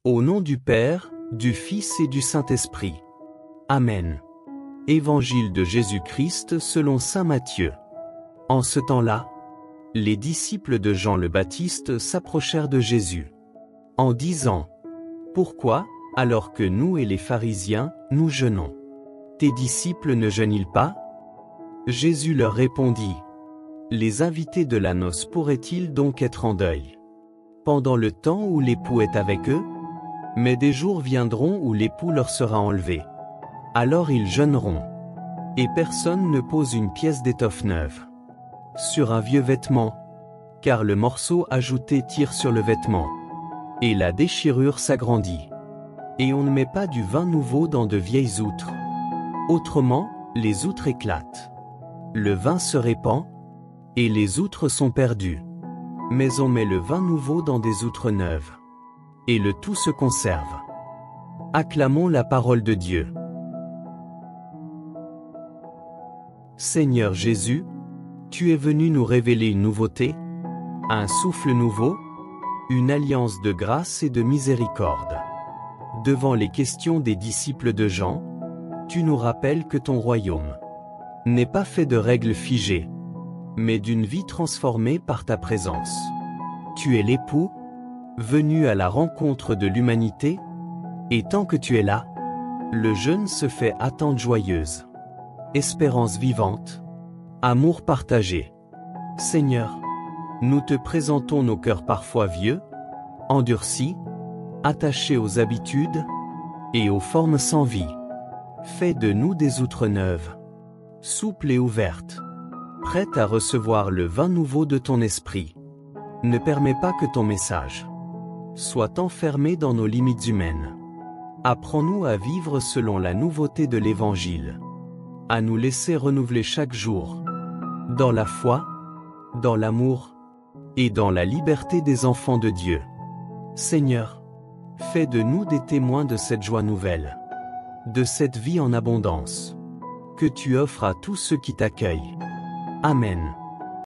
Au nom du Père, du Fils et du Saint-Esprit. Amen. Évangile de Jésus-Christ selon saint Matthieu. En ce temps-là, les disciples de Jean le Baptiste s'approchèrent de Jésus, en disant : « Pourquoi, alors que nous et les pharisiens, nous jeûnons, tes disciples ne jeûnent-ils pas ?» Jésus leur répondit : « Les invités de la noce pourraient-ils donc être en deuil pendant le temps où l'époux est avec eux ? Mais des jours viendront où l'époux leur sera enlevé. Alors ils jeûneront. Et personne ne pose une pièce d'étoffe neuve sur un vieux vêtement, car le morceau ajouté tire sur le vêtement, et la déchirure s'agrandit. Et on ne met pas du vin nouveau dans de vieilles outres. Autrement, les outres éclatent. Le vin se répand, et les outres sont perdues. Mais on met le vin nouveau dans des outres neuves, et le tout se conserve. Acclamons la parole de Dieu. Seigneur Jésus, tu es venu nous révéler une nouveauté, un souffle nouveau, une alliance de grâce et de miséricorde. Devant les questions des disciples de Jean, tu nous rappelles que ton royaume n'est pas fait de règles figées, mais d'une vie transformée par ta présence. Tu es l'époux, venu à la rencontre de l'humanité, et tant que tu es là, le jeûne se fait attente joyeuse, espérance vivante, amour partagé. Seigneur, nous te présentons nos cœurs parfois vieux, endurcis, attachés aux habitudes et aux formes sans vie. Fais de nous des outres neuves, souples et ouvertes, prêtes à recevoir le vin nouveau de ton esprit. Ne permets pas que ton message soit enfermé dans nos limites humaines. Apprends-nous à vivre selon la nouveauté de l'Évangile, à nous laisser renouveler chaque jour, dans la foi, dans l'amour et dans la liberté des enfants de Dieu. Seigneur, fais de nous des témoins de cette joie nouvelle, de cette vie en abondance, que tu offres à tous ceux qui t'accueillent. Amen.